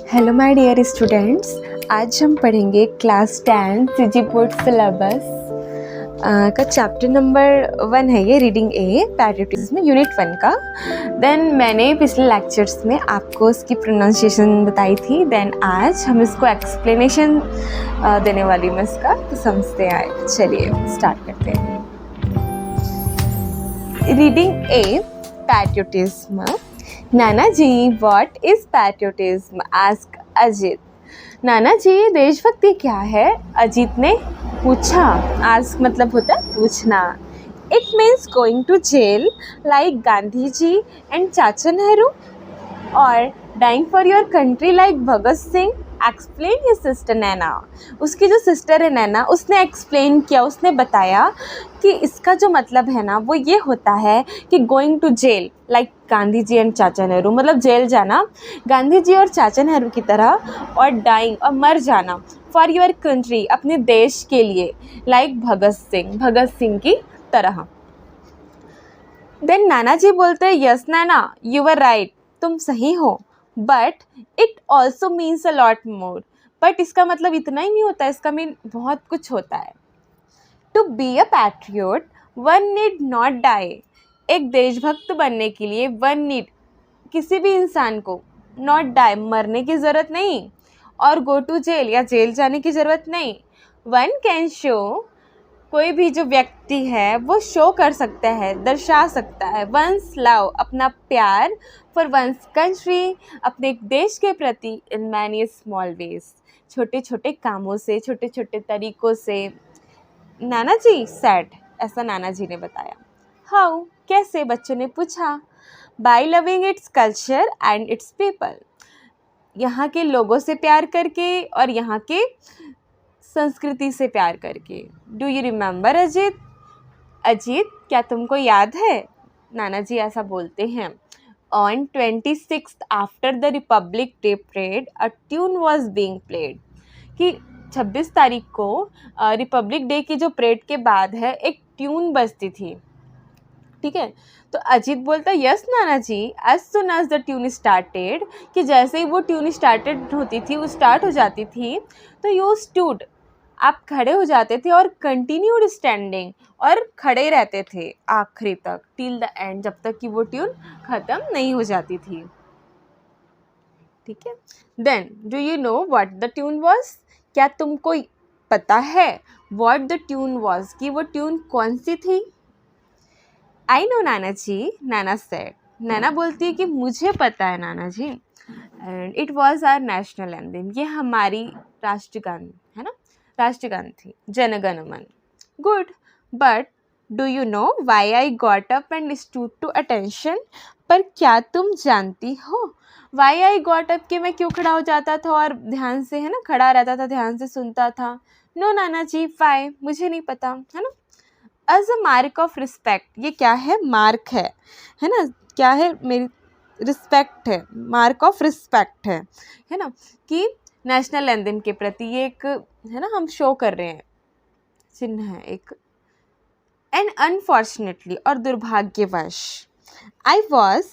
Hello my dear students, आज हम पढ़ेंगे क्लास 10 सीजी बोर्ड सिलेबस का चैप्टर नंबर 1 है ये, रीडिंग ए पैट्रियोटिज्म यूनिट 1 का। देन मैंने पिछले लेक्चर्स में आपको इसकी प्रोनाउंसिएशन बताई थी। देन आज हम इसको एक्सप्लेनेशन देने वाली हूँ इसका, तो समझते आए। चलिए स्टार्ट करते हैं। Reading a patriotism. Nana ji, what is patriotism? Ask Ajit. Nana ji, देशभक्ति क्या है? अजित ने पूछा। आस्क मतलब होता है पूछना। It means going to jail like Gandhi ji and Chacha Nehru, और dying for your country like Bhagat Singh. Explain his sister Naina. उसकी जो सिस्टर है नैना, उसने एक्सप्लेन किया, उसने बताया कि इसका जो मतलब है ना वो ये होता है कि going to jail like Gandhi ji and Chacha Nehru, मतलब जेल जाना गांधी जी और चाचा नेहरू की तरह, और डाइंग और मर जाना फॉर योर कंट्री, अपने देश के लिए, लाइक भगत सिंह की तरह। देन नाना जी बोलते हैं, yes Naina, you are right, तुम सही हो, but it also means a lot more. But इसका मतलब इतना ही नहीं होता, इसका मीन बहुत कुछ होता है। To be a patriot one need not die. एक देशभक्त बनने के लिए वन नीड, किसी भी इंसान को, नॉट डाई, मरने की ज़रूरत नहीं, और गो टू जेल या जेल जाने की ज़रूरत नहीं। वन कैन शो, कोई भी जो व्यक्ति है वो शो कर सकता है, दर्शा सकता है, वंस लव, अपना प्यार, फॉर वंस कंट्री, अपने देश के प्रति, इन मैनी स्मॉल वेज, छोटे छोटे कामों से, छोटे छोटे तरीक़ों से। नाना जी सेड, ऐसा नाना जी ने बताया। हाउ, कैसे? बच्चों ने पूछा। By loving its culture and its people, यहाँ के लोगों से प्यार करके और यहाँ के संस्कृति से प्यार करके। Do you remember Ajit? Ajit, क्या तुमको याद है? नाना जी ऐसा बोलते हैं। On 26th after the Republic day parade a tune was being played, कि 26 तारीख को रिपब्लिक डे की जो परेड के बाद है एक ट्यून बजती थी, ठीक है। तो अजीत बोलता है, yes Nana ji, as soon as the tune started, कि जैसे ही वो ट्यून स्टार्टेड होती थी, वो स्टार्ट हो जाती थी, तो यू स्टूड, आप खड़े हो जाते थे, और कंटिन्यूड स्टैंडिंग, और खड़े रहते थे आखिरी तक, टिल द एंड, जब तक कि वो ट्यून ख़त्म नहीं हो जाती थी, ठीक है। Then do you know what the tune was? क्या तुमको पता है व्हाट द ट्यून वॉज, कि वो ट्यून कौन सी थी? I know Nana ji, Nana said. नाना बोलती है कि मुझे पता है Nana ji. And it was our national anthem, ये हमारी राष्ट्रगान है ना, राष्ट्रगान थी, Jana Gana Mana. Good, but do you know why I got up and stood to attention? पर क्या तुम जानती हो वाई आई गॉट अप, कि मैं क्यों खड़ा हो जाता था और ध्यान से, है ना, खड़ा रहता था, ध्यान से सुनता था? नो नाना जी, वाई, मुझे नहीं पता, है ना। As a mark of respect, ये क्या है? मार्क है ना, क्या है? मेरी रिस्पेक्ट है, मार्क ऑफ रिस्पेक्ट है ना, कि नेशनल एंथम के प्रति ये एक, है ना, हम शो कर रहे हैं, चिन्ह है एक। एंड अनफॉर्चुनेटली, और दुर्भाग्यवश, I was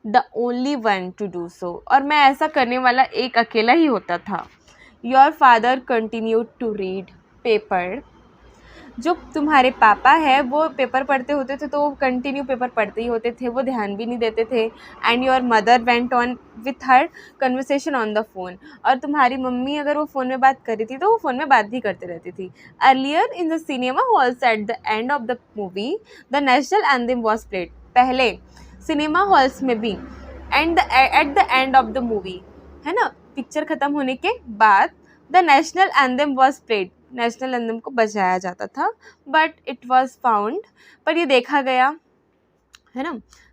the only one two do so, और मैं ऐसा करने वाला एक अकेला ही होता था। Your father continued to read paper, जो तुम्हारे पापा है वो पेपर पढ़ते होते थे, तो वो कंटिन्यू पेपर पढ़ते ही होते थे, वो ध्यान भी नहीं देते थे। And your mother went on with her conversation on the phone, और तुम्हारी मम्मी अगर वो फ़ोन में बात कर रही थी तो वो फ़ोन में बात भी करते रहती थी। Earlier in the cinema halls at the end of the movie the national anthem was played, पहले सिनेमा हॉल्स में भी at the end of the movie, है ना, पिक्चर ख़त्म होने के बाद, the national anthem was played, national anthem को बजाया जाता था। बट इट वॉज फाउंड, पर ये देखा गया, है ना,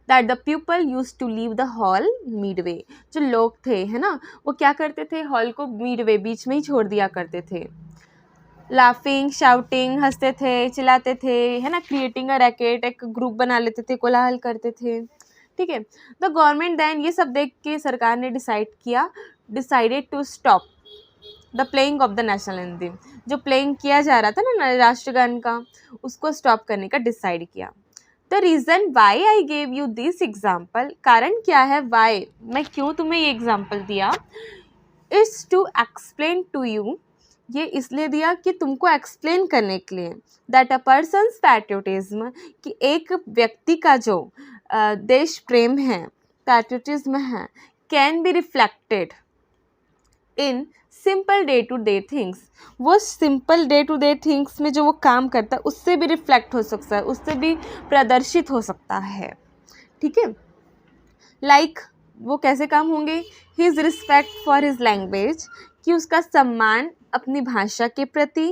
that the people used to leave the hall midway, जो लोग थे, है ना, वो क्या करते थे, हॉल को मिडवे, बीच में ही छोड़ दिया करते थे। लाफिंग, शाउटिंग, हंसते थे, चिल्लाते थे, है ना, क्रिएटिंग अ रैकेट, एक ग्रुप बना लेते थे, कोलाहल करते थे, ठीक है। द गवर्नमेंट देन, ये सब देख के सरकार ने decided to stop the playing of the national anthem, जो प्लेइंग किया जा रहा था ना राष्ट्रगान का, उसको स्टॉप करने का डिसाइड किया। The reason why I gave you this example, कारण क्या है, वाई मैं क्यों तुम्हें ये एग्जाम्पल दिया, it's to explain to you, ये इसलिए दिया कि तुमको एक्सप्लेन करने के लिए, दैट अ पर्सन्स पैट्रियोटिज्म, कि एक व्यक्ति का जो देश प्रेम है, पैट्रियोटिज्म है, can be reflected in simple day to day things, वो simple day to day things में जो वो काम करता है उससे भी रिफ्लेक्ट हो सकता है, उससे भी प्रदर्शित हो सकता है, ठीक है। लाइक वो कैसे काम होंगे, his respect for his language, कि उसका सम्मान अपनी भाषा के प्रति,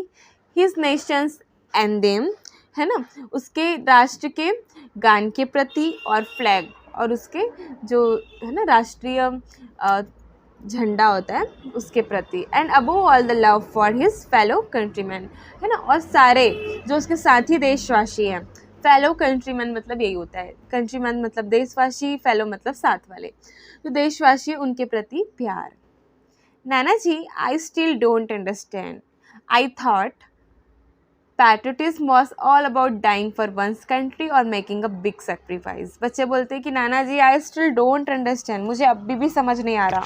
हिज नेशंस एंडेम, है ना, उसके राष्ट्र के गान के प्रति, और फ्लैग, और उसके जो है ना राष्ट्रीय झंडा होता है उसके प्रति, and above all the love for his fellow countryman, है ना, और सारे जो उसके साथी देशवासी हैं, फेलो कंट्रीमैन मतलब यही होता है, कंट्रीमैन मतलब देशवासी, फेलो मतलब साथ वाले, तो देशवासी उनके प्रति प्यार। Nana ji, I still don't understand, I thought patriotism was all about dying for one's country और मेकिंग अ बिग सेक्रीफाइस। बच्चे बोलते हैं कि Nana ji I still don't understand, मुझे अभी भी समझ नहीं आ रहा।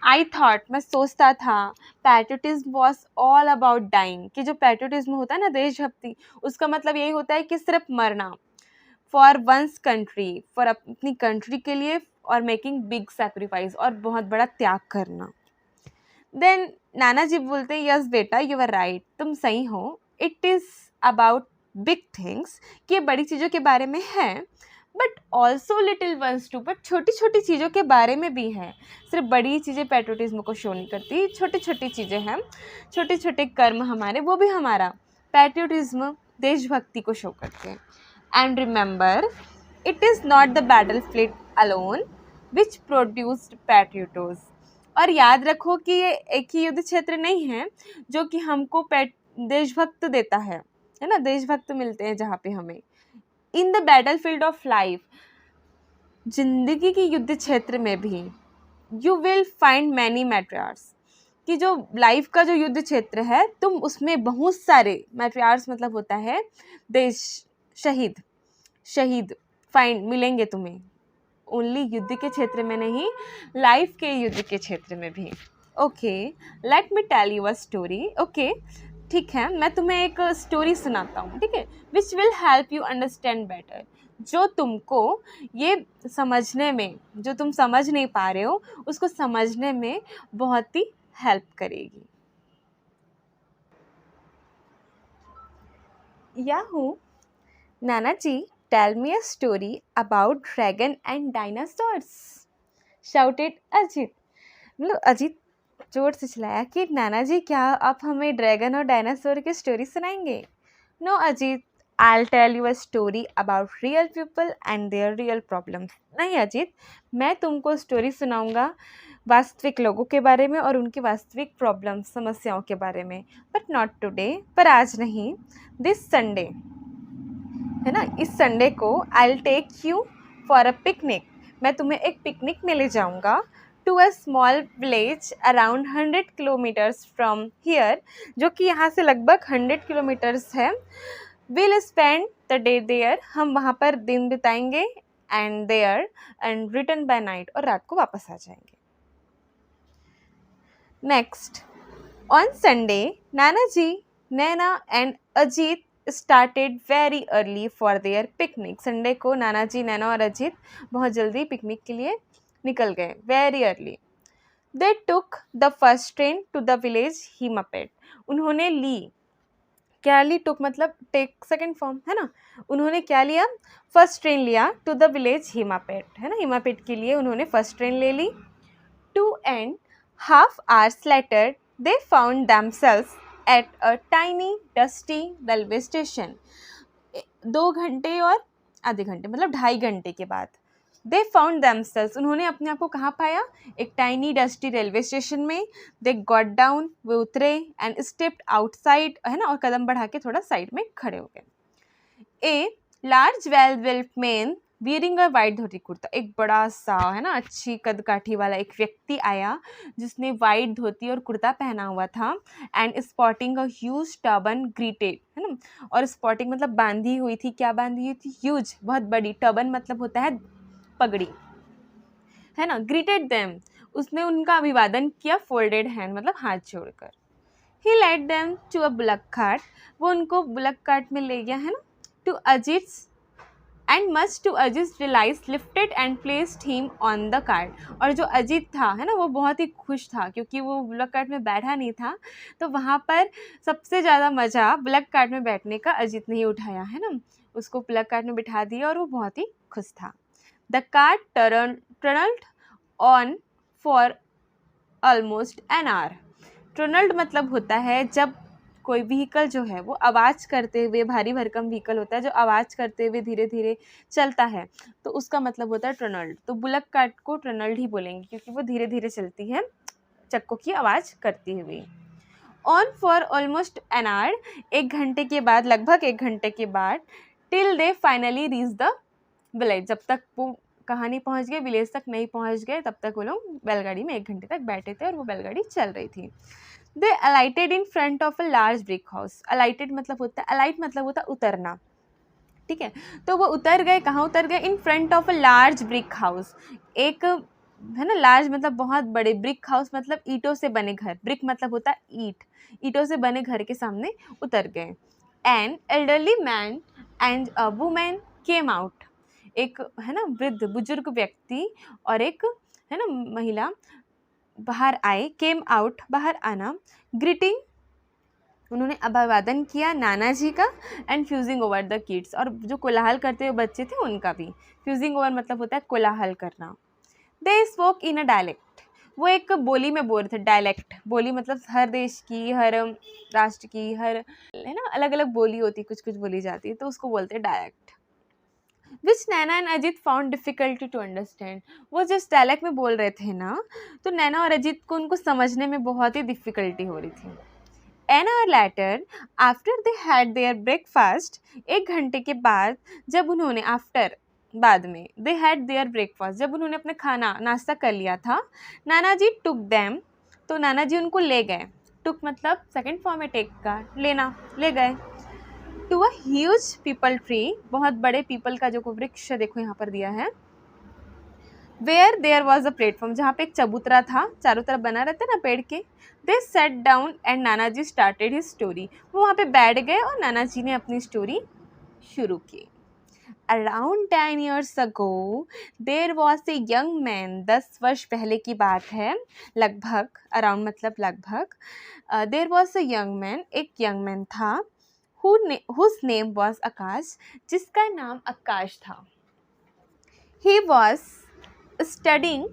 आई थॉट, मैं सोचता था, patriotism was all about dying, कि जो पैट्रियोटिज्म होता है ना, देशभक्ति, उसका मतलब यही होता है कि सिर्फ मरना, फॉर वंस कंट्री, फॉर अपनी कंट्री के लिए, और मेकिंग बिग सेक्रीफाइस, और बहुत बड़ा त्याग करना। देन नाना जी बोलते हैं, यस बेटा यू आर राइट, तुम सही हो, it is about big things, कि ये बड़ी चीज़ों के बारे में है, but also little ones too, but छोटी छोटी चीज़ों के बारे में भी है, सिर्फ बड़ी चीज़ें पैट्रियोटिज्म को शो नहीं करती, छोटी छोटी चीज़ें हैं, छोटे छोटे कर्म हमारे, वो भी हमारा पैट्रियोटिज्म, देशभक्ति को शो करते हैं। And remember, it is not the battlefield alone which produced patriots, और याद रखो कि ये एक ही युद्ध क्षेत्र नहीं है जो कि हमको देशभक्त देता है ना, देशभक्त मिलते हैं जहाँ पे हमें। In the battle field of life, जिंदगी की युद्ध क्षेत्र में भी, यू विल फाइंड मैनी मैट्रियार्स, कि जो लाइफ का जो युद्ध क्षेत्र है, तुम उसमें बहुत सारे मैट्रियार्स मतलब होता है देश, शहीद फाइंड मिलेंगे तुम्हें, ओनली युद्ध के क्षेत्र में नहीं, लाइफ के युद्ध के क्षेत्र में भी। Okay, let me tell you a story. Okay, ठीक है, मैं तुम्हें एक स्टोरी सुनाता हूँ, ठीक है, which will help you understand better, जो तुमको ये समझने में, जो तुम समझ नहीं पा रहे हो उसको समझने में बहुत ही हेल्प करेगी। Yahoo, Nana ji, tell me a story about dragon and dinosaurs, shouted Ajit. मतलब अजीत जोर से चिल्लाया कि नाना जी, क्या आप हमें ड्रैगन और डायनासोर की स्टोरी सुनाएंगे? No Ajit, I tell you a story about real people and their real problems. नहीं अजीत, मैं तुमको स्टोरी सुनाऊंगा वास्तविक लोगों के बारे में और उनकी वास्तविक प्रॉब्लम्स, समस्याओं के बारे में, बट नॉट टुडे, पर आज नहीं, दिस संडे, है ना, इस संडे को I will take you for a picnic, मैं तुम्हें एक पिकनिक में ले जाऊंगा, to a small village around 100 kilometres from here, जो कि यहाँ से लगभग 100 किलोमीटर्स है। Will spend the day there, हम वहाँ पर दिन बिताएंगे, and there and return by night, और रात को वापस आ जाएंगे। Next, on Sunday, Nana ji, Naina and Ajit started very early for their picnic। Sunday को नाना जी, नैना और अजीत बहुत जल्दी पिकनिक के लिए निकल गए, very early। They took the first train to the village हिमापेट, उन्होंने ली, क्या ली, took मतलब टेक सेकेंड फॉर्म, है ना, उन्होंने क्या लिया, फर्स्ट ट्रेन लिया, टू द विलेज हिमापेट, है ना, हिमापेट के लिए उन्होंने फर्स्ट ट्रेन ले ली। 2.5 hours later they found themselves at a tiny dusty railway station। 2 घंटे और आधे घंटे मतलब 2.5 घंटे के बाद, they found themselves, उन्होंने अपने आप को कहाँ पाया, एक टाइनी डस्टी रेलवे स्टेशन में। they got down, वे उतरे, and stepped outside, है ना, और कदम बढ़ा के थोड़ा साइड में खड़े हो गए। a large well-built man wearing a white dhoti kurta, एक बड़ा सा है ना अच्छी कदकाठी वाला एक व्यक्ति आया जिसने वाइट धोती और कुर्ता पहना हुआ था, and spotting a huge turban greeted, है ना, और स्पॉटिंग मतलब बांधी हुई थी, क्या बांधी हुई थी, ह्यूज बहुत बड़ी, टर्बन मतलब होता है पगड़ी, है ना, ग्रीटेड देम, उसने उनका अभिवादन किया, फोल्डेड हैंड मतलब हाथ जोड़कर। He led them to a bullock cart, वो उनको बुलक कार्ट में ले गया, है ना, to Ajit's and much to Ajit realise lifted and placed him on the cart, और जो अजीत था, है ना, वो बहुत ही खुश था क्योंकि वो बुलक कार्ट में बैठा नहीं था, तो वहाँ पर सबसे ज़्यादा मज़ा बुलक कार्ट में बैठने का अजीत ने ही उठाया, है ना, उसको बुलक कार्ट में बिठा दिया और वो बहुत ही खुश था। The cart trundled on for almost an hour, trundled मतलब होता है जब कोई व्हीकल जो है वो आवाज़ करते हुए, भारी भरकम व्हीकल होता है जो आवाज़ करते हुए धीरे धीरे चलता है, तो उसका मतलब होता है टर्नल्ड। तो बुलक कार्ट को टर्नल्ड ही बोलेंगे क्योंकि वो धीरे धीरे चलती है चक्कों की आवाज़ करती हुई। On for almost an our, एक घंटे के बाद, लगभग एक घंटे के बाद, till they finally reach the village, जब तक वो कहाँ नहीं पहुँच गए, विलेज तक नहीं पहुँच गए, तब तक वो लोग बैलगाड़ी में एक घंटे तक बैठे थे और वो बैलगाड़ी चल रही थी। They alighted in front of a large brick house, alighted मतलब होता है, अलाइट मतलब होता है उतरना, ठीक है, तो वो उतर गए, कहाँ उतर गए, इन front of a large brick house, एक है ना, लार्ज मतलब बहुत बड़े, ब्रिक हाउस मतलब ईंटों से बने घर, ब्रिक मतलब होता है ईंट, ईंटों से बने घर के सामने उतर गए। An elderly man and a women came out, एक है ना वृद्ध बुजुर्ग व्यक्ति और एक है ना महिला बाहर आए, केम आउट बाहर आना, ग्रीटिंग उन्होंने अभिवादन किया नाना जी का, and fusing over the kids, और जो कोलाहल करते हुए बच्चे थे उनका भी, फ्यूजिंग ओवर मतलब होता है कोलाहल करना। They spoke in a dialect, वो एक बोली में बोल रहे थे, डायलेक्ट बोली मतलब हर देश की, हर राष्ट्र की, हर है ना अलग अलग बोली होती, कुछ कुछ बोली जाती है, तो उसको बोलते हैं dialect. Which Naina and Ajit found difficulty to understand, वो जिस डायलेक्ट में बोल रहे थे ना, तो नैना और अजीत को उनको समझने में बहुत ही डिफिकल्टी हो रही थी। An hour later, after they had their breakfast, एक घंटे के बाद, जब उन्होंने आफ्टर बाद में, दे हैड देयर ब्रेकफास्ट, जब उन्होंने अपने खाना नाश्ता कर लिया था, नाना जी टुक दैम, तो नाना जी उनको ले गए, टुक मतलब सेकंड फॉर्म है टेक का, लेना, ले गए, to a huge peepal tree, बहुत बड़े पीपल का जो को वृक्ष देखो यहाँ पर दिया है, where there was a platform, जहाँ पे एक चबूतरा था, चारों तरफ बना रहता है ना पेड़ के, दे set down and Nana ji started his story, वो वहाँ पे बैठ गए और नाना जी ने अपनी स्टोरी शुरू की। Around 10 years ago, there was a young man, 10 वर्ष पहले की बात है, लगभग, अराउंड मतलब लगभग, there was a young man, एक यंग मैन था, हुज नेम वॉज आकाश, जिसका नाम आकाश था। He was studying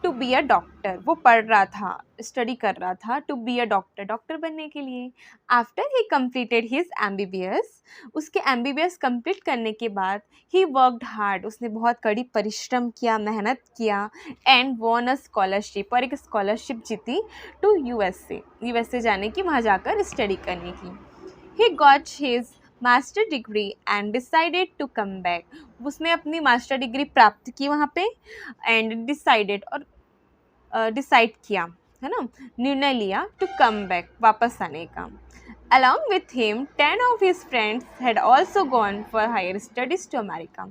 to be a doctor, वो पढ़ रहा था, स्टडी कर रहा था, to be a doctor, doctor बनने के लिए। After he completed his MBBS, उसके MBBS कंप्लीट करने के बाद, ही वर्कड हार्ड, उसने बहुत कड़ी परिश्रम किया, मेहनत किया, एंड वॉन अ स्कॉलरशिप, और एक स्कॉलरशिप जीती टू USA जाने की, वहाँ जाकर स्टडी करने की। He got his master degree and decided to come back, उसने अपनी मास्टर डिग्री प्राप्त की वहाँ पे, एंड डिसाइडेड और डिसाइड किया, है ना, निर्णय लिया, टू कम बैक, वापस आने का। Along with him 10 of his friends had also gone for higher studies to America,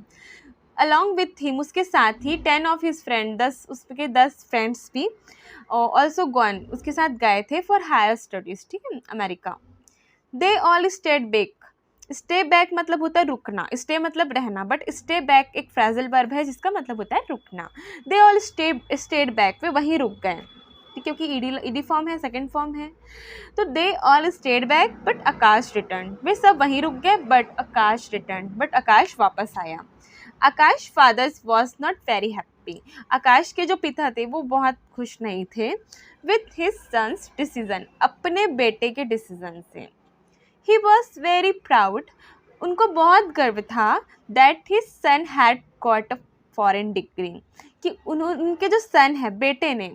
along with him उसके साथ ही 10 ऑफ हिज फ्रेंड, 10 उसके 10 फ्रेंड्स भी ऑल्सो गॉन उसके साथ गए थे फॉर हायर स्टडीज, ठीक है, America. They all stayed back, stay back मतलब होता है रुकना, स्टे मतलब रहना, बट स्टे बैक एक फ्रेजल वर्ब है जिसका मतलब होता है रुकना। दे ऑल स्टेड बैक, वे वहीं रुक गए, क्योंकि ईडी फॉर्म है, सेकंड फॉर्म है, तो they all stayed back but Akash return, वे सब वहीं रुक गए but Akash return, but Akash वापस आया। Akash father's was not very happy, आकाश के जो पिता थे वो बहुत खुश नहीं थे विथ हिज सन्स डिसीजन, अपने बेटे के डिसीजन से। ही वॉज वेरी प्राउड, उनको बहुत गर्व था, that his son had got a foreign degree, कि उनके जो सन है, बेटे ने,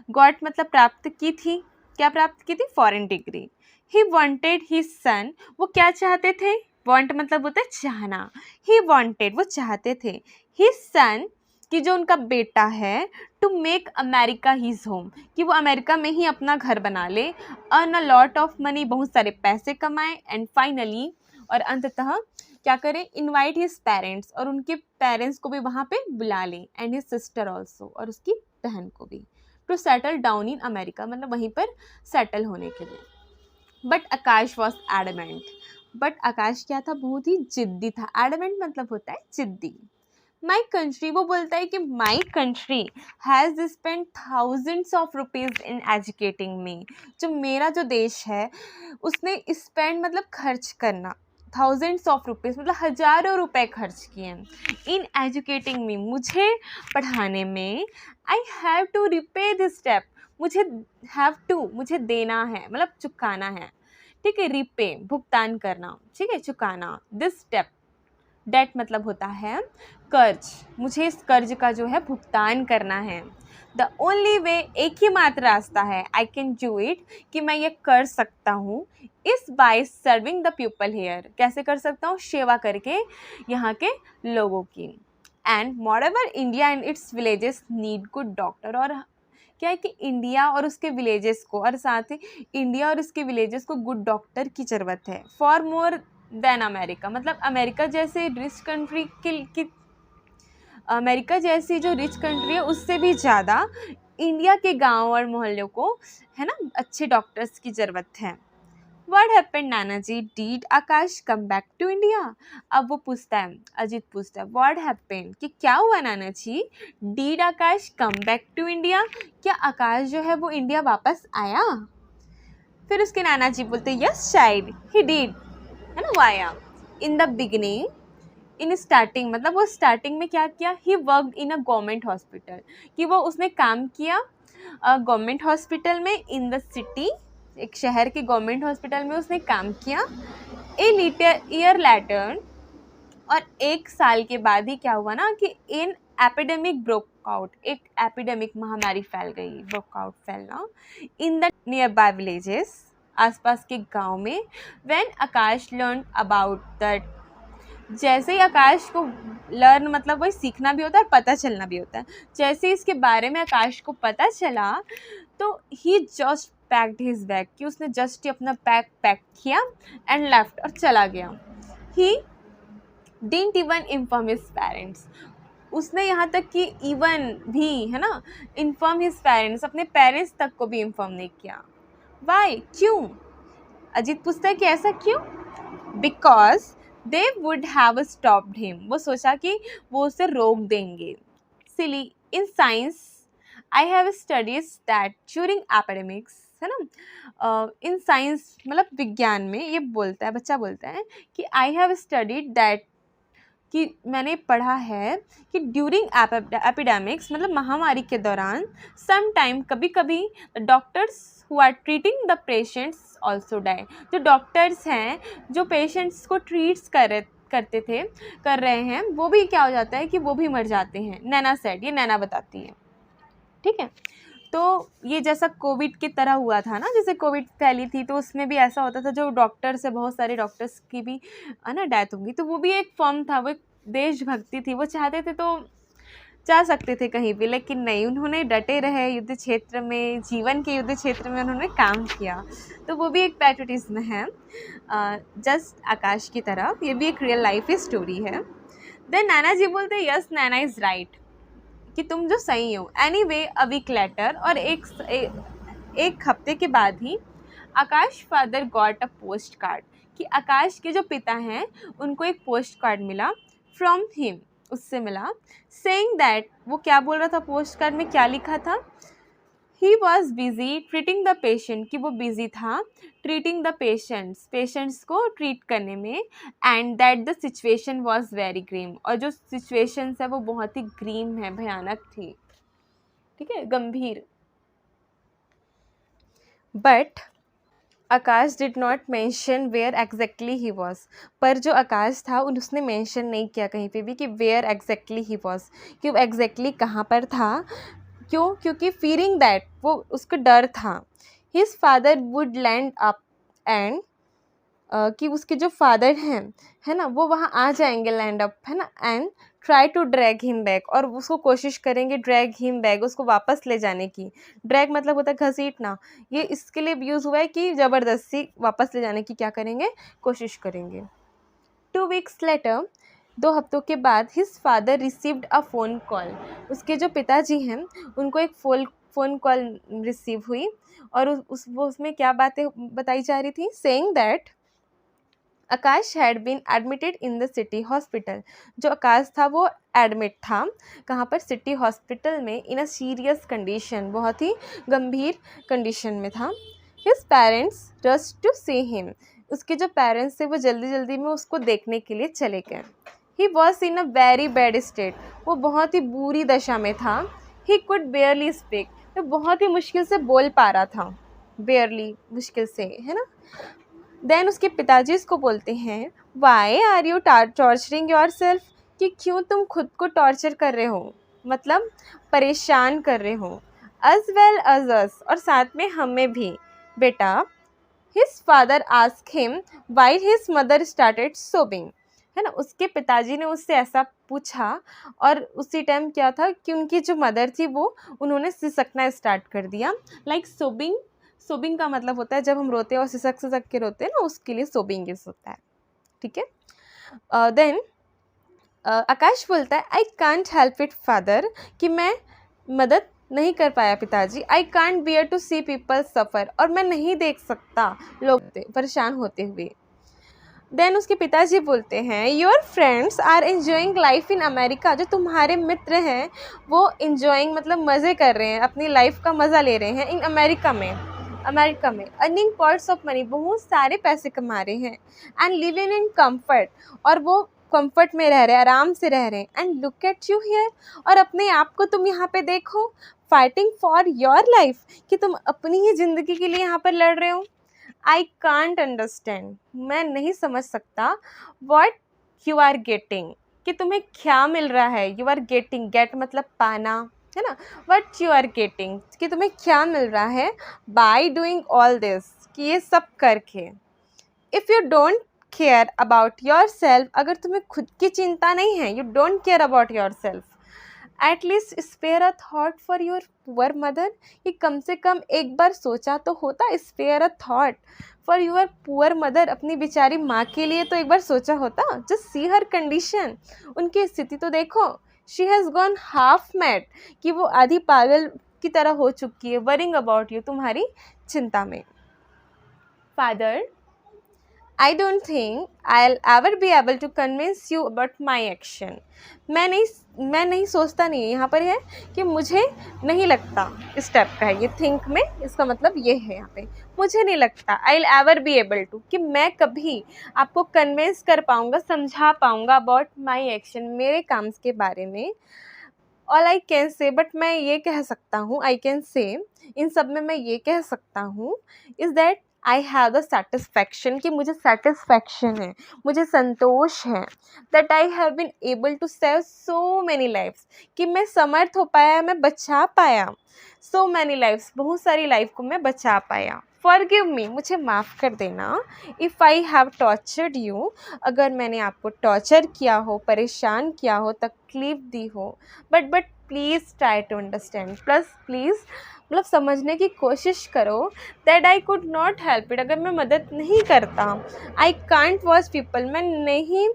गॉट मतलब प्राप्त की थी, क्या प्राप्त की थी, foreign degree. He wanted his son, वो क्या चाहते थे, want मतलब होता है चाहना, he wanted वो चाहते थे, his son कि जो उनका बेटा है, to make America his home कि वो अमेरिका में ही अपना घर बना ले, earn a lot of money बहुत सारे पैसे कमाए, एंड फाइनली और अंततः क्या करें, इनवाइट हिज पेरेंट्स और उनके पेरेंट्स को भी वहाँ पे बुला लें, एंड हिज सिस्टर ऑल्सो और उसकी बहन को भी, to settle down in America मतलब वहीं पर सेटल होने के लिए. But Akash was adamant, but Akash क्या था, बहुत ही जिद्दी था. एडमेंट मतलब होता है जिद्दी. माई कंट्री वो बोलता है कि my country has spend thousands of rupees in educating me. जो मेरा जो देश है उसने स्पेंड मतलब खर्च करना, थाउजेंड्स ऑफ रुपीज़ मतलब हज़ारों रुपए खर्च किए इन एजुकेटिंग मी मुझे पढ़ाने में. I have to repay this debt मुझे हैव टू मुझे देना है मतलब चुकाना है. ठीक है, रिपे भुगतान करना, ठीक है, चुकाना. दिस डेट डेट मतलब होता है कर्ज, मुझे इस कर्ज का जो है भुगतान करना है. द ओनली वे एक ही मात्र रास्ता है, आई कैन डू इट कि मैं ये कर सकता हूँ, इस by serving the people here कैसे कर सकता हूँ, सेवा करके यहाँ के लोगों की. And more ever India and it's villages need good doctor. और क्या है कि इंडिया और उसके विलेजेस को और साथ ही इंडिया और उसके विलेजेस को गुड डॉक्टर की ज़रूरत है. फॉर मोर देन अमेरिका मतलब अमेरिका जैसे रिच कंट्री की अमेरिका जैसी जो रिच कंट्री है उससे भी ज़्यादा इंडिया के गांव और मोहल्लों को है ना अच्छे डॉक्टर्स की ज़रूरत है. What happened Nana ji, did Akash come back to India. अब वो पूछता है, अजीत पूछता है व्हाट हैपेंड कि क्या हुआ नाना जी, did Akash come back to India क्या आकाश जो है वो इंडिया वापस आया. फिर उसके नाना जी बोलते यस चाइल्ड ही डीड है ना वो आया. In the beginning in starting मतलब वो स्टार्टिंग में क्या किया, he worked in a government hospital कि वो उसने काम किया गवर्नमेंट हॉस्पिटल में. इन द सिटी एक शहर के गवर्नमेंट हॉस्पिटल में उसने काम किया. ए ईयर लेटर और एक साल के बाद ही क्या हुआ ना कि इन एपिडेमिक ब्रोक आउट, एक एपिडेमिक महामारी फैल गई, ब्रोकआउट फैलना in the near by villages आसपास के गांव में. When Akash learn about that जैसे ही आकाश को लर्न मतलब वही सीखना भी होता है और पता चलना भी होता है. जैसे ही इसके बारे में आकाश को पता चला तो ही जस्ट पैक्ड हिज बैग कि उसने जस्ट ही अपना पैक किया एंड लेफ्ट और चला गया. He didn't even inform his parents उसने यहाँ तक कि इवन भी है ना इन्फॉर्म हिज पेरेंट्स अपने पेरेंट्स तक को भी इन्फॉर्म नहीं किया. वाई क्यों, अजीत पूछता है कि ऐसा क्यों. Because they would have stopped him वो सोचा कि वो उसे रोक देंगे. Silly in science I have studies that during epidemics है ना. इन साइंस मतलब विज्ञान में ये बोलता है बच्चा बोलता है कि आई हैव स्टडीड दैट कि मैंने पढ़ा है कि ड्यूरिंग एपिडेमिक्स मतलब महामारी के दौरान सम टाइम कभी कभी doctors who are treating the patients also die. जो डॉक्टर्स हैं जो पेशेंट्स को ट्रीट्स कर रहे हैं वो भी क्या हो जाता है कि वो भी मर जाते हैं. नैना सेड ये नैना बताती है. ठीक है, तो ये जैसा कोविड की तरह हुआ था ना, जैसे कोविड फैली थी तो उसमें भी ऐसा होता था जो डॉक्टर्स है बहुत सारे डॉक्टर्स की भी है ना डेथ होगी. तो वो भी एक फॉर्म था, वो एक देशभक्ति थी. वो चाहते थे तो जा सकते थे कहीं भी लेकिन नहीं, उन्होंने डटे रहे युद्ध क्षेत्र में, जीवन के युद्ध क्षेत्र में उन्होंने काम किया. तो वो भी एक पैट्रियटिज्म है जस्ट आकाश की तरह. ये भी एक रियल लाइफ स्टोरी है. देन नाना जी बोलते हैं यस नैना इज़ राइट कि तुम जो सही हो. एनीवे अ वीक लेटर और एक हफ्ते के बाद ही Akash father got a post card कि आकाश के जो पिता हैं उनको एक पोस्ट कार्ड मिला फ्रॉम हिम उससे मिला. सेइंग दैट वो क्या बोल रहा था पोस्ट कार्ड में क्या लिखा था, he was busy treating the patient कि वो बिजी था ट्रीटिंग द पेशेंट्स को ट्रीट करने में. And that the situation was very grim और जो सिचुएशंस है वो बहुत ही ग्रीम है, भयानक थी. ठीक है, गंभीर. But Akash did not mention where exactly he was. पर जो आकाश था उसने मेंशन नहीं किया कहीं पे भी कि वेयर एग्जैक्टली ही वॉज, कि वो एग्जैक्टली कहाँ पर था. क्यों, क्योंकि फीलिंग दैट वो उसको डर था his father would land up and कि उसके जो फादर हैं, है ना, वो वहाँ आ जाएंगे लैंड अप, है ना, and try to drag him back, और उसको कोशिश करेंगे ड्रैग हिम बैक, उसको वापस ले जाने की। ड्रैग मतलब होता है घसीटना, ये इसके लिए यूज़ हुआ है कि ज़बरदस्ती वापस ले जाने की क्या करेंगे, कोशिश करेंगे। 2 weeks later, 2 हफ्तों के बाद, his father received a phone call, उसके जो पिताजी हैं उनको एक फ़ोन कॉल रिसीव हुई, और उसमें क्या बातें बताई जा रही थी, saying that Akash had been admitted in the city hospital, जो आकाश था वो एडमिट था कहाँ पर, सिटी हॉस्पिटल में, इन अ सीरियस कंडीशन, बहुत ही गंभीर कंडीशन में था। His parents rush to see him, उसके जो पेरेंट्स थे वो जल्दी जल्दी में उसको देखने के लिए चले गए। He was in a very bad state, वो बहुत ही बुरी दशा में था। ही कुड बेयरली स्पीक, तो बहुत ही मुश्किल से बोल पा रहा था, बेयरली, मुश्किल से, है ना। देन उसके पिताजी इसको बोलते हैं, why are you torturing yourself, कि क्यों तुम खुद को टॉर्चर कर रहे हो, मतलब परेशान कर रहे हो, as well as us, और साथ में हमें भी, बेटा। His father ask him why his mother started सोबिंग, है ना, उसके पिताजी ने उससे ऐसा पूछा, और उसी टाइम क्या था कि उनकी जो मदर थी वो, उन्होंने सिसकना स्टार्ट कर दिया। लाइक सोबिंग, सोबिंग का मतलब होता है जब हम रोते हैं और सिसक सिसक के रोते हैं ना, उसके लिए सोबिंग यूज होता है, ठीक है। देन आकाश बोलता है, I can't help it father, कि मैं मदद नहीं कर पाया पिताजी। I can't beer to see people सफ़र, और मैं नहीं देख सकता लोग परेशान होते हुए। देन उसके पिताजी बोलते हैं, your friends are enjoying life in America, जो तुम्हारे मित्र हैं वो इन्जॉइंग मतलब मज़े कर रहे हैं, अपनी लाइफ का मज़ा ले रहे हैं, इन अमेरिका में, अमेरिका में, अर्निंग पॉट्स ऑफ मनी, बहुत सारे पैसे कमा रहे हैं, एंड लिविंग इन कम्फर्ट, और वो कंफर्ट में रह रहे हैं, आराम से रह रहे हैं, and look at you here, और अपने आप को तुम यहाँ पे देखो, फाइटिंग फॉर योर लाइफ, कि तुम अपनी ही ज़िंदगी के लिए यहाँ पर लड़ रहे हो। आई कांट अंडरस्टैंड, मैं नहीं समझ सकता, वॉट यू आर गेटिंग, कि तुम्हें क्या मिल रहा है, यू आर गेटिंग, गेट मतलब पाना, है ना, वट यू आर गेटिंग, कि तुम्हें क्या मिल रहा है, बाई डूइंग ऑल दिस, कि ये सब करके। If you don't care about yourself, अगर तुम्हें खुद की चिंता नहीं है, you don't care about yourself, at least spare a thought for your poor mother, कि कम से कम एक बार सोचा तो होता, spare a thought for your poor mother, अपनी बेचारी माँ के लिए तो एक बार सोचा होता। जस्ट सी हर कंडीशन, उनकी स्थिति तो देखो, she has gone half mad, कि वो आधी पागल की तरह हो चुकी है, वरिंग अबाउट यू, तुम्हारी चिंता में। Father, I don't think I'll ever be able to convince you about my action. मैं नहीं सोचता, नहीं, यहाँ पर है कि मुझे नहीं लगता, इस टाइप का है ये, थिंक में इसका मतलब ये है यहाँ पे, मुझे नहीं लगता, I'll ever be able to, कि मैं कभी आपको कन्विंस कर पाऊँगा, समझा पाऊँगा about my action, मेरे काम के बारे में। All I can say, but मैं ये कह सकता हूँ, I can say, इन सब में मैं ये कह सकता हूँ, is that I have the satisfaction, कि मुझे सेटिस्फैक्शन है, मुझे संतोष है, that I have been able to save so many lifes, कि मैं समर्थ हो पाया, मैं बचा पाया, सो मैनी लाइफ्स, बहुत सारी लाइफ को मैं बचा पाया। फॉरगिव मी, मुझे माफ़ कर देना, if I have tortured you, अगर मैंने आपको टॉर्चर किया हो, परेशान किया हो, तकलीफ़ दी हो, but please try to understand, plus please मतलब समझने की कोशिश करो, that I could not help it, अगर मैं मदद नहीं करता, आई कांट वॉच पीपल, मैं नहीं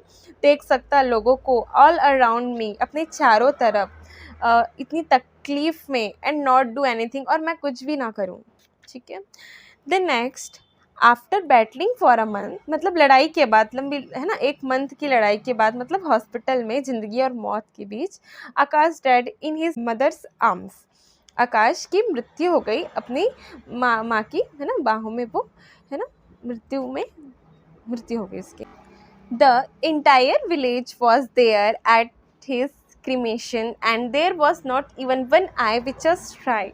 देख सकता लोगों को, ऑल अराउंड मी, अपने चारों तरफ, इतनी तकलीफ़ में, एंड नॉट डू एनीथिंग, और मैं कुछ भी ना करूँ, ठीक है। Then next, after battling for a month, मतलब लड़ाई के बाद, लंबी, है ना, 1 मंथ की लड़ाई के बाद, मतलब हॉस्पिटल में ज़िंदगी और मौत के बीच, Akash dead in his mother's arms, Akash की मृत्यु हो गई अपनी माँ की, है ना, बाहों में, वो, है ना, मृत्यु हो गई उसकी। The entire village was there at his cremation, and there was not even one eye which was dry,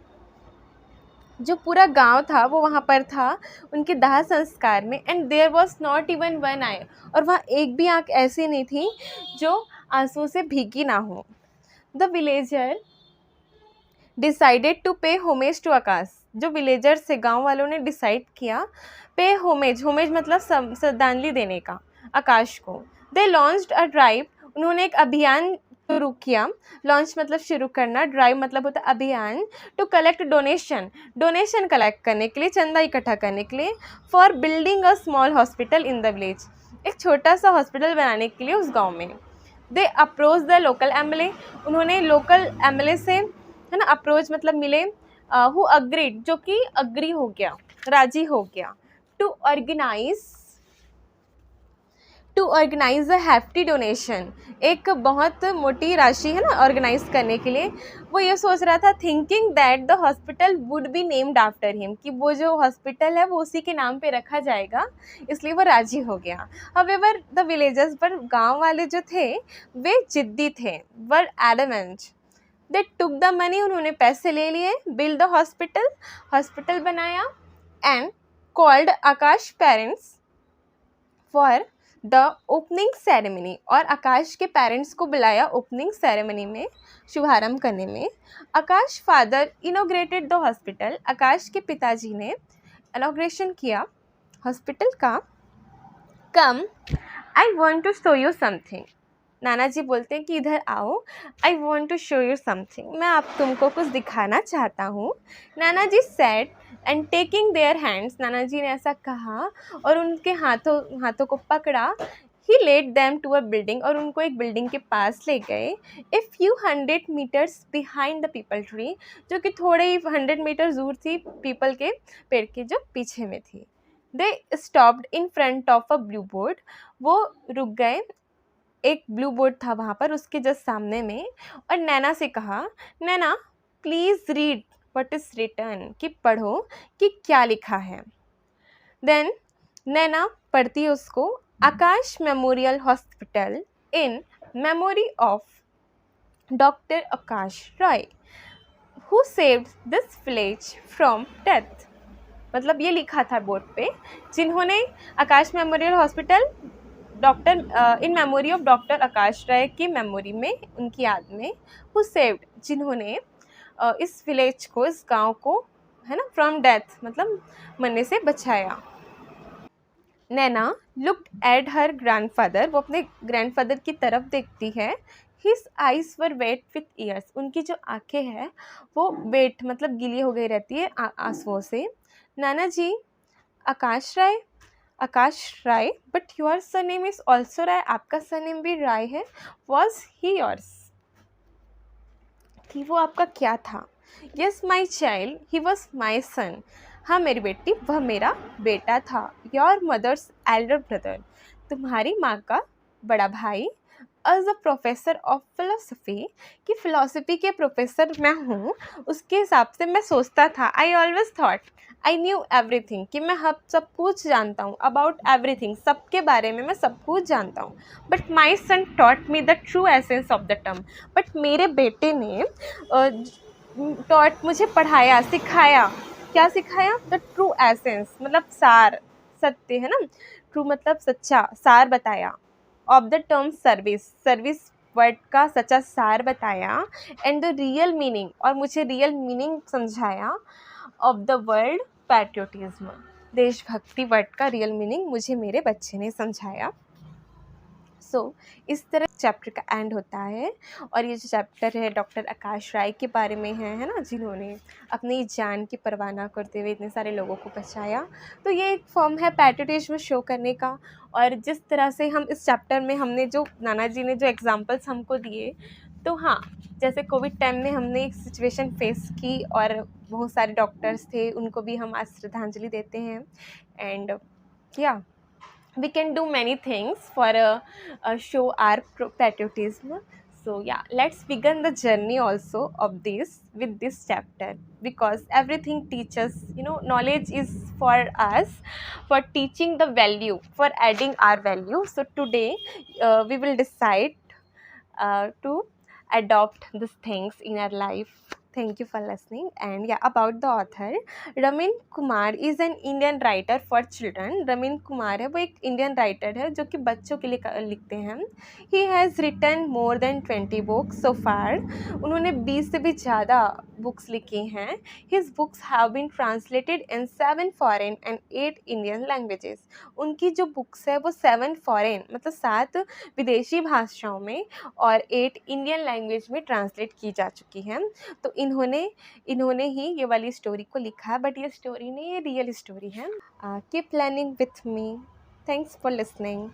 जो पूरा गांव था वो वहाँ पर था उनके दाह संस्कार में, and there was not even one eye, और वहाँ एक भी आँख ऐसी नहीं थी जो आंसू से भीगी ना हो। The villager decided to pay homage to Akash, जो विलेजर्स थे, गांव वालों ने डिसाइड किया पे होमेज, होमेज मतलब श्रद्धांजलि देने का आकाश को। दे लॉन्च्ड अ ड्राइव, उन्होंने एक अभियान शुरू किया। लॉन्च मतलब शुरू करना, ड्राइव मतलब होता है अभियान। To collect donation, donation collect करने के लिए, चंदा इकट्ठा करने के लिए। For building a small hospital in the village, एक छोटा सा हॉस्पिटल बनाने के लिए उस गांव में। They approach the local MLA, उन्होंने लोकल एमएलए से, है ना, अप्रोच मतलब मिले, हु अग्रीड, जो कि अग्री हो गया, राजी हो गया। To organise a hefty donation, एक बहुत मोटी राशि, है ना, ऑर्गेनाइज करने के लिए। वो ये सोच रहा था, thinking that the hospital would be named after him, कि वो जो हॉस्पिटल है वो उसी के नाम पे रखा जाएगा, इसलिए वो राजी हो गया। हाउएवर द विलेजर्स, पर गांव वाले जो थे वे जिद्दी थे, were adamant. They took the money, उन्होंने पैसे ले लिए। बिल्ड द हॉस्पिटल, हॉस्पिटल बनाया। And called Akash parents for the opening ceremony, और आकाश के पेरेंट्स को बुलाया ओपनिंग सेरेमनी में, शुभारंभ करने में। Akash father inaugurated the hospital, Akash के पिताजी ने इनोग्रेशन किया हॉस्पिटल का। Come I want to show you something, नाना जी बोलते हैं कि इधर आओ, I want to show you something, मैं आप तुमको कुछ दिखाना चाहता हूँ। नाना जी said and taking their hands, नाना जी ने ऐसा कहा और उनके हाथों को पकड़ा। He led them to a building, और उनको एक बिल्डिंग के पास ले गए। A few 100 metres behind the peepal tree, जो कि थोड़े ही 100 मीटर दूर थी पीपल के पेड़ के जो पीछे में थी। They stopped in front of a blue board, वो रुक गए, एक ब्लू बोर्ड था वहाँ पर, उसके जस्ट सामने में। और नैना से कहा, Naina please read what is written, कि पढ़ो कि क्या लिखा है। देन नैना पढ़ती है उसको, Akash memorial hospital in memory of doctor Akash Roy who saved this village from death, मतलब ये लिखा था बोर्ड पे, जिन्होंने Akash memorial hospital doctor in memory of doctor Akash Rai की मेमोरी में, उनकी याद में, हु सेव्ड, जिन्होंने इस विलेज को, इस गांव को, है ना, फ्रॉम डेथ मतलब मरने से बचाया। नैना लुक्ड एट हर ग्रैंडफादर, वो अपने ग्रैंडफादर की तरफ देखती है। His eyes were wait with years, उनकी जो आंखें हैं वो वेट मतलब गीली हो गई रहती है आंसुओं से। नाना जी, Akash Rai, Akash Rai, but your surname is also Rai, आपका सरनेम भी राय है। वॉज ही योर्स, कि वो आपका क्या था। Yes my child, he was my son, हाँ मेरी बेटी, वह मेरा बेटा था। योर मदर्स एल्डर ब्रदर, तुम्हारी माँ का बड़ा भाई। As a professor of philosophy, कि फ़िलासफ़ी के प्रोफेसर मैं हूँ, उसके हिसाब से मैं सोचता था। I always thought I knew everything, कि मैं सब कुछ जानता हूँ, अबाउट एवरीथिंग, सबके बारे में मैं सब कुछ जानता हूँ। But my son taught me the true essence of the term, but मेरे बेटे ने टॉट, मुझे पढ़ाया, सिखाया, क्या सिखाया, द ट्रू एसेंस मतलब सार, सत्य, है ना, ट्रू मतलब सच्चा, सार बताया, of the term service, service word का सच्चा सार बताया। एंड द रियल मीनिंग, और मुझे रियल मीनिंग समझाया, ऑफ द वर्ड पैट्रियोटिज्म, देशभक्ति वर्ड का रियल मीनिंग मुझे मेरे बच्चे ने समझाया। सो इस तरह चैप्टर का एंड होता है। और ये जो चैप्टर है डॉक्टर आकाश राय के बारे में है ना, जिन्होंने अपनी जान की परवाह ना करते हुए इतने सारे लोगों को बचाया। तो ये एक फॉर्म है पैट्रियोटिज्म शो करने का। और जिस तरह से हम इस चैप्टर में हमने जो नाना जी ने जो एग्जांपल्स हमको दिए, तो हाँ, जैसे कोविड टाइम में हमने एक सिचुएशन फेस की और बहुत सारे डॉक्टर्स थे, उनको भी हम आज श्रद्धांजलि देते हैं। एंड या we can do many things for show our patriotism. So yeah, let's begin the journey also of this with this chapter, because everything teaches, knowledge is for us, for teaching the value, for adding our value. So today we will decide to adopt these things in our life. Thank you for listening. And yeah, about the author, ramen Kumar is an Indian writer for children. Ramen Kumar है, वो एक Indian writer है जो कि बच्चों के लिए लिखते हैं. He has written more than 20 books so far. उन्होंने 20 से भी ज़्यादा बुक्स लिखी हैं. His books have been translated in 7 foreign and 8 Indian languages. उनकी जो बुक्स है वो 7 फॉरेन मतलब 7 विदेशी भाषाओं में और 8 इंडियन लैंग्वेज में ट्रांसलेट की जा चुकी हैं. तो इन्होंने ही ये वाली स्टोरी को लिखा है, बट ये स्टोरी नहीं, ये रियल स्टोरी है. Keep learning with me. Thanks for listening.